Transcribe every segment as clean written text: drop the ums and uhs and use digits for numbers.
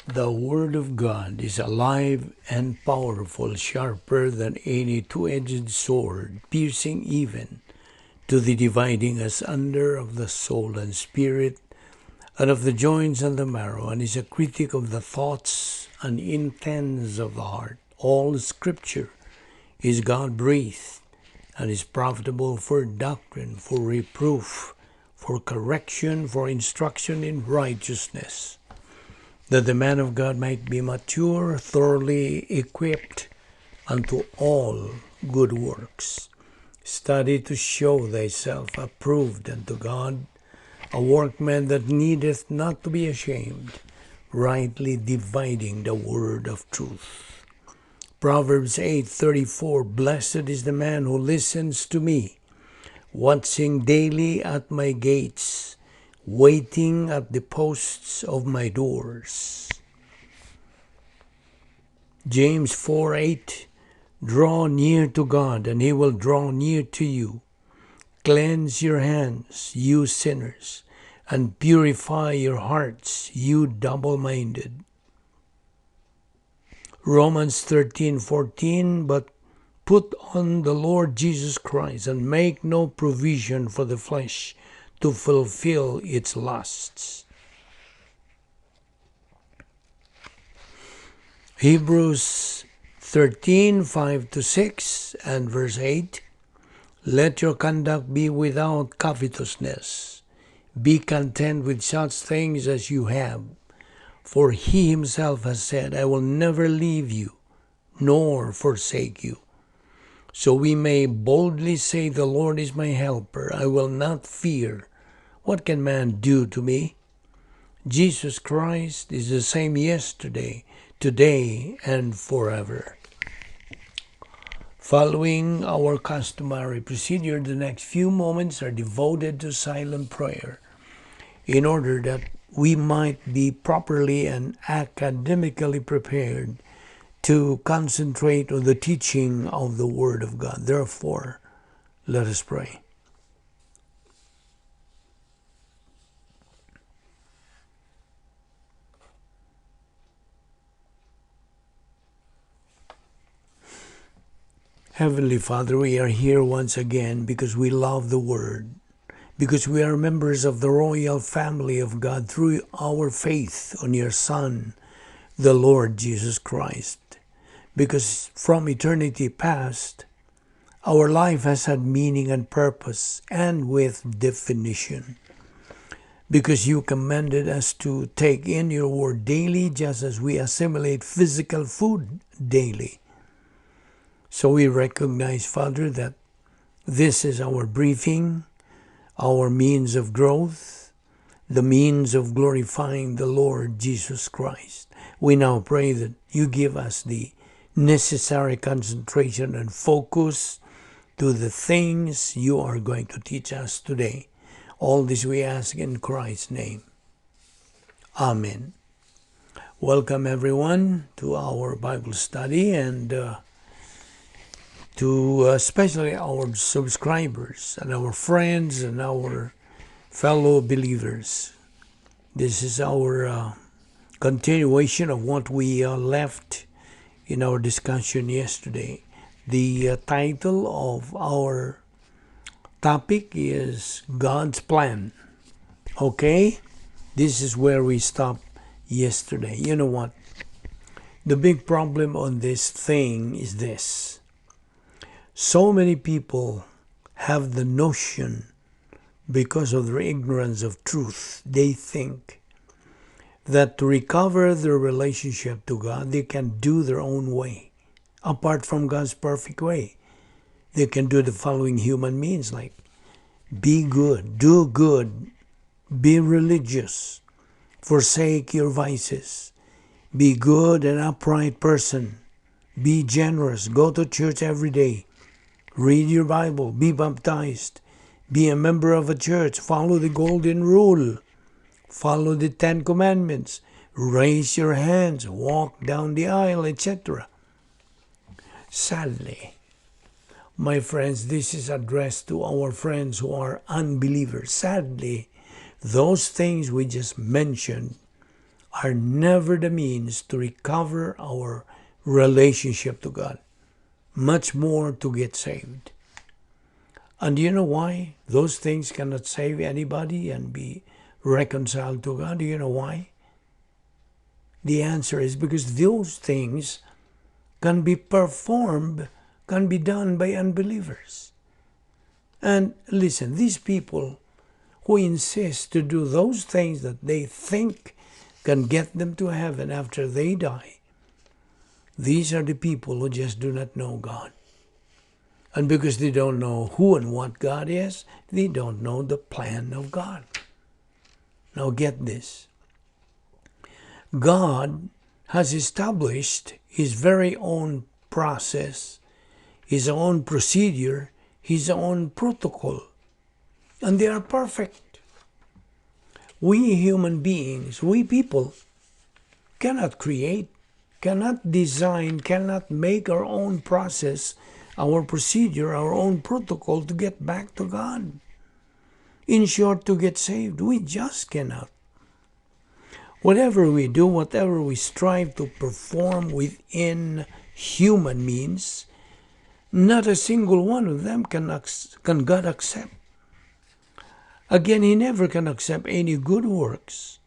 The Word of God is alive and powerful, sharper than any two-edged sword, piercing even to the dividing asunder of the soul and spirit, and of the joints and the marrow, and is a critic of the thoughts and intents of the heart. All Scripture is God-breathed and is profitable for doctrine, for reproof, for correction, for instruction in righteousness, that the man of God might be mature, thoroughly equipped unto all good works. Study to show thyself approved unto God, a workman that needeth not to be ashamed, rightly dividing the word of truth. Proverbs 8:34, Blessed is the man who listens to me, watching daily at my gates, waiting at the posts of my doors. James 4:8, Draw near to God, and he will draw near to you. Cleanse your hands, you sinners, and purify your hearts, you double-minded. Romans 13:14, But put on the Lord Jesus Christ, and make no provision for the flesh to fulfill its lusts. Hebrews 13:5-6 and verse 8, Let your conduct be without covetousness. Be content with such things as you have. For he himself has said, I will never leave you, nor forsake you. So we may boldly say, The Lord is my helper. I will not fear. What can man do to me? Jesus Christ is the same yesterday, today, and forever. Following our customary procedure, the next few moments are devoted to silent prayer in order that we might be properly and academically prepared to concentrate on the teaching of the Word of God. Therefore, let us pray. Heavenly Father, we are here once again because we love the Word, because we are members of the royal family of God through our faith on your Son, the Lord Jesus Christ. Because from eternity past, our life has had meaning and purpose, and with definition. Because you commanded us to take in your word daily, just as we assimilate physical food daily. So we recognize, Father, that this is our briefing, our means of growth, the means of glorifying the Lord Jesus Christ. We now pray that you give us the necessary concentration and focus to the things you are going to teach us today. All this we ask in Christ's name. Amen. Welcome everyone to our Bible study, and to especially our subscribers and our friends and our fellow believers. This is our continuation of what we left in our discussion yesterday. The title of our topic is God's Plan. Okay? This is where we stopped yesterday. You know what? The big problem on this thing is this. So many people have the notion, because of their ignorance of truth, they think that to recover their relationship to God, they can do their own way, apart from God's perfect way. They can do the following human means, like be good, do good, be religious, forsake your vices, be good and upright person, be generous, go to church every day, read your Bible, be baptized, be a member of a church, follow the golden rule, follow the 10 commandments, raise your hands, walk down the aisle, etc. Sadly, my friends, this is addressed to our friends who are unbelievers. Sadly, those things we just mentioned are never the means to recover our relationship to God, much more to get saved. And do you know why those things cannot save anybody and be reconciled to God? Do you know why? The answer is because those things can be performed, can be done by unbelievers. And listen, these people who insist to do those things that they think can get them to heaven after they die, these are the people who just do not know God. And because they don't know who and what God is, they don't know the plan of God. Now get this. God has established His very own process, His own procedure, His own protocol. And they are perfect. We human beings, we people, cannot create, cannot design, cannot make our own process, our procedure, our own protocol to get back to God. In short, to get saved, we just cannot. Whatever we do, whatever we strive to perform within human means, not a single one of them can God accept. Again, He never can accept any good works,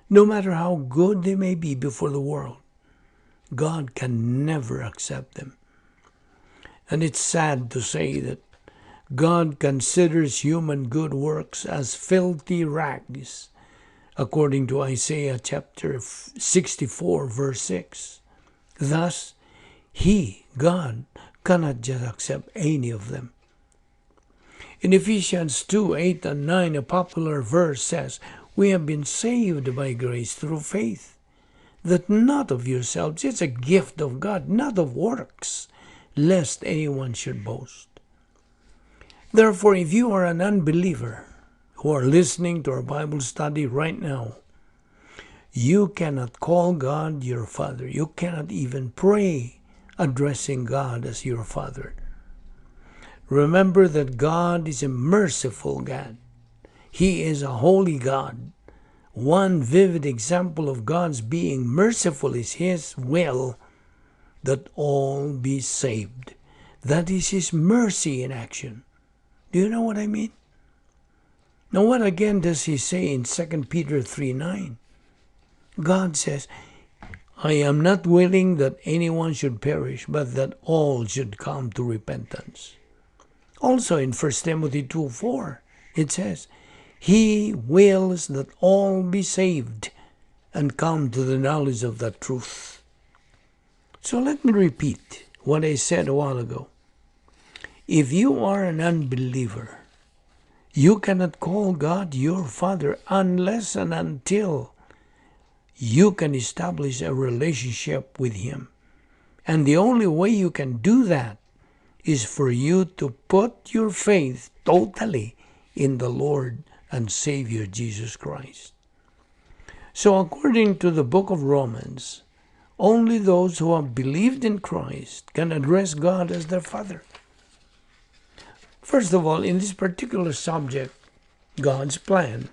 no matter how good they may be before the world. God can never accept them. And it's sad to say that God considers human good works as filthy rags, according to Isaiah chapter 64, verse 6. Thus, He, God, cannot just accept any of them. In Ephesians 2, 8 and 9, a popular verse says, "We have been saved by grace through faith, that not of yourselves, it's a gift of God, not of works, lest anyone should boast." Therefore, if you are an unbeliever who are listening to our Bible study right now, you cannot call God your Father. You cannot even pray addressing God as your Father. Remember that God is a merciful God. He is a holy God. One vivid example of God's being merciful is His will that all be saved. That is His mercy in action. Do you know what I mean? Now what again does He say in 2 Peter 3:9? God says, "I am not willing that anyone should perish, but that all should come to repentance." Also in 1 Timothy 2:4, it says, "He wills that all be saved and come to the knowledge of the truth." So let me repeat what I said a while ago. If you are an unbeliever, you cannot call God your Father unless and until you can establish a relationship with Him. And the only way you can do that is for you to put your faith totally in the Lord and Savior Jesus Christ. So according to the book of Romans, only those who have believed in Christ can address God as their Father. First of all, in this particular subject, God's plan,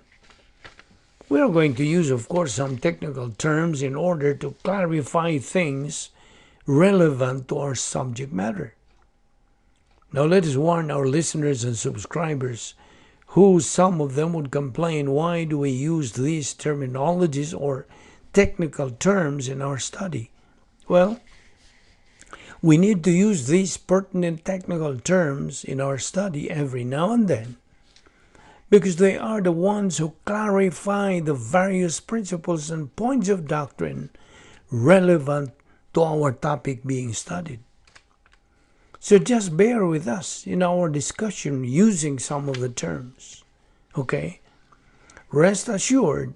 we are going to use, of course, some technical terms in order to clarify things relevant to our subject matter. Now let us warn our listeners and subscribers who some of them would complain, why do we use these terminologies or technical terms in our study? Well, we need to use these pertinent technical terms in our study every now and then because they are the ones who clarify the various principles and points of doctrine relevant to our topic being studied. So just bear with us in our discussion using some of the terms. Okay? Rest assured,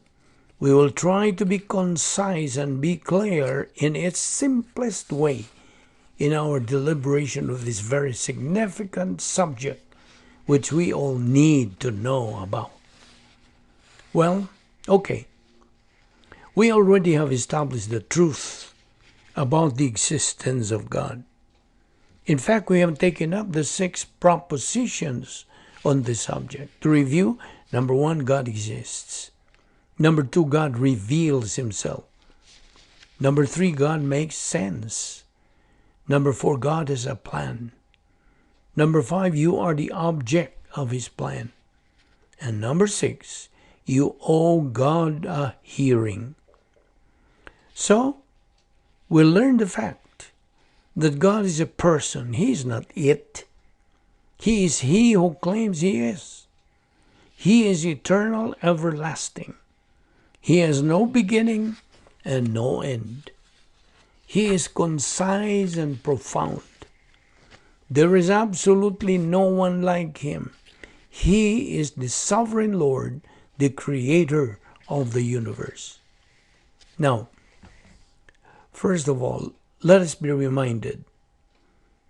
we will try to be concise and be clear in its simplest way in our deliberation of this very significant subject which we all need to know about. Well, okay. We already have established the truth about the existence of God. In fact, we have taken up the 6 propositions on this subject. To review, number 1, God exists. Number 2, God reveals Himself. Number 3, God makes sense. Number 4, God has a plan. Number 5, you are the object of His plan. And number 6, you owe God a hearing. So, we learn the fact that God is a person. He is not it. He is He who claims He is. He is eternal, everlasting. He has no beginning and no end. He is concise and profound. There is absolutely no one like Him. He is the sovereign Lord, the creator of the universe. Now, first of all, let us be reminded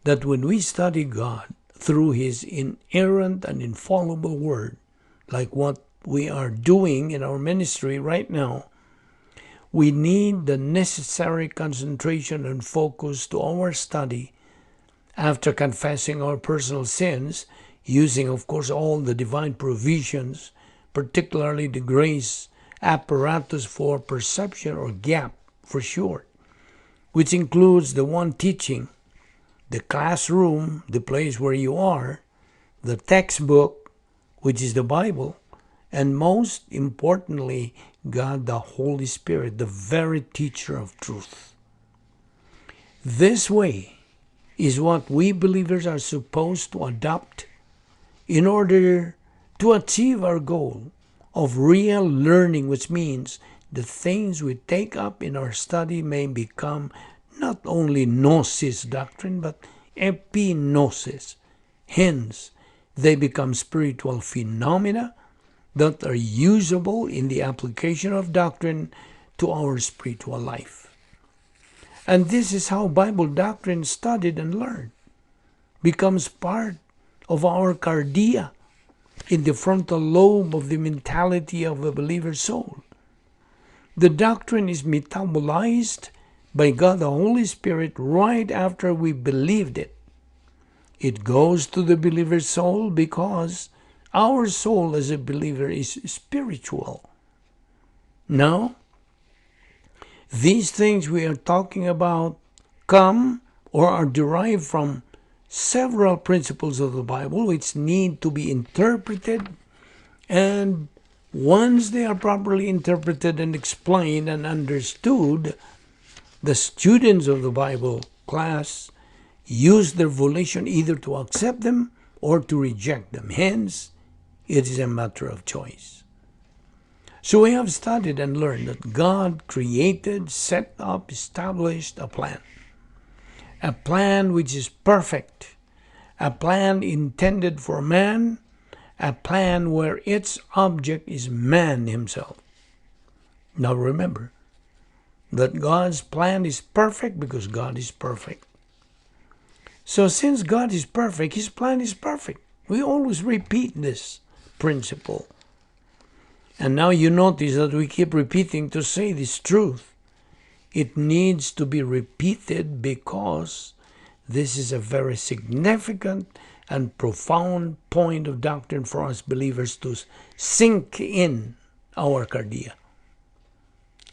that when we study God through His inerrant and infallible Word, like what we are doing in our ministry right now, we need the necessary concentration and focus to our study after confessing our personal sins, using, of course, all the divine provisions, particularly the grace apparatus for perception, or GAP for short, which includes the one teaching, the classroom, the place where you are, the textbook, which is the Bible, and most importantly, God the Holy Spirit, the very teacher of truth. This way is what we believers are supposed to adopt in order to achieve our goal of real learning, which means the things we take up in our study may become not only gnosis doctrine, but epignosis. Hence, they become spiritual phenomena that are usable in the application of doctrine to our spiritual life. And this is how Bible doctrine studied and learned becomes part of our cardia, in the frontal lobe of the mentality of a believer's soul. The doctrine is metabolized by God the Holy Spirit right after we believed it. It goes to the believer's soul because our soul as a believer is spiritual. Now, these things we are talking about come or are derived from several principles of the Bible which need to be interpreted, and once they are properly interpreted and explained and understood, the students of the Bible class use their volition either to accept them or to reject them. Hence, it is a matter of choice. So we have studied and learned that God created, set up, established a plan. A plan which is perfect. A plan intended for man. A plan where its object is man himself. Now remember that God's plan is perfect because God is perfect. So since God is perfect, His plan is perfect. We always repeat this principle. And now you notice that we keep repeating to say this truth. It needs to be repeated because this is a very significant and profound point of doctrine for us believers to sink in our cardia.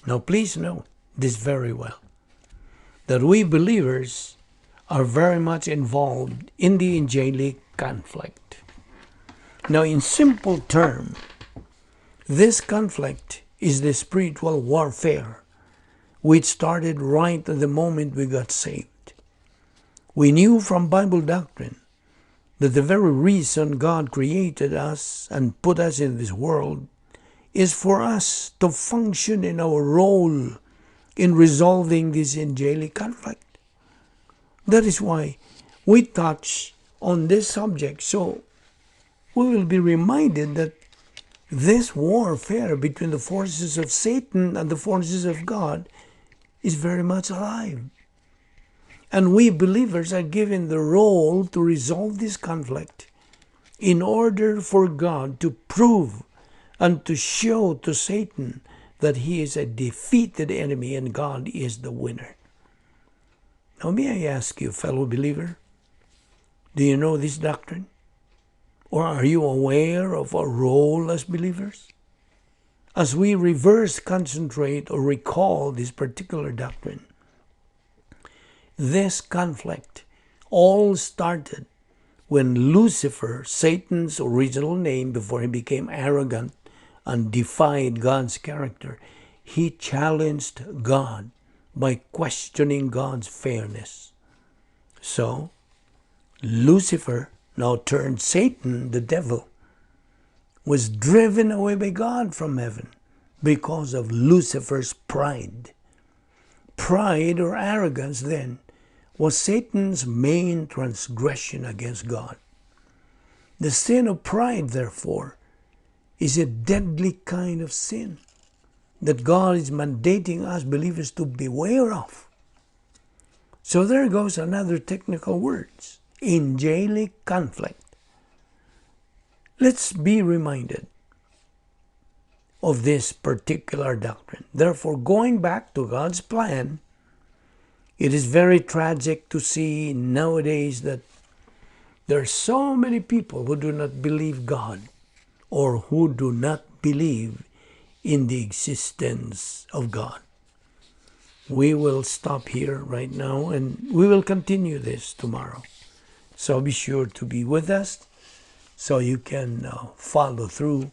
Now please know this very well, that we believers are very much involved in the angelic conflict. Now, in simple terms, this conflict is the spiritual warfare which started right at the moment we got saved. We knew from Bible doctrine that the very reason God created us and put us in this world is for us to function in our role in resolving this angelic conflict. That is why we touch on this subject, so we will be reminded that this warfare between the forces of Satan and the forces of God is very much alive. And we believers are given the role to resolve this conflict in order for God to prove and to show to Satan that he is a defeated enemy and God is the winner. Now may I ask you, fellow believer, do you know this doctrine? Or are you aware of our role as believers? as we reverse, concentrate, or recall this particular doctrine, this conflict all started when Lucifer, Satan's original name before he became arrogant and defied God's character, he challenged God by questioning God's fairness. So, Lucifer, now turned Satan, the devil, was driven away by God from heaven because of Lucifer's pride. Pride or arrogance, then, was Satan's main transgression against God. The sin of pride, therefore, is a deadly kind of sin that God is mandating us believers to beware of. So there goes another technical words, angelic conflict. Let's be reminded of this particular doctrine. Therefore, going back to God's plan, it is very tragic to see nowadays that there are so many people who do not believe God or who do not believe in the existence of God. We will stop here right now and we will continue this tomorrow. So be sure to be with us so you can follow through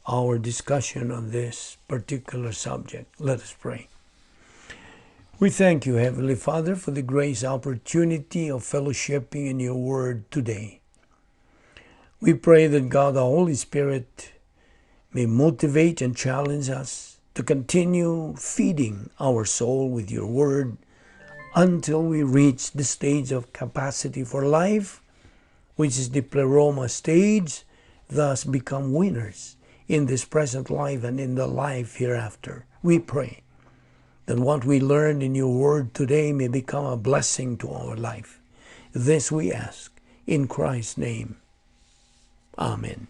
our discussion on this particular subject. Let us pray. We thank you, Heavenly Father, for the grace opportunity of fellowshipping in your word today. We pray that God, the Holy Spirit, may motivate and challenge us to continue feeding our soul with your word until we reach the stage of capacity for life, which is the pleroma stage, thus become winners in this present life and in the life hereafter. We pray that what we learned in your word today may become a blessing to our life. This we ask in Christ's name. Amen.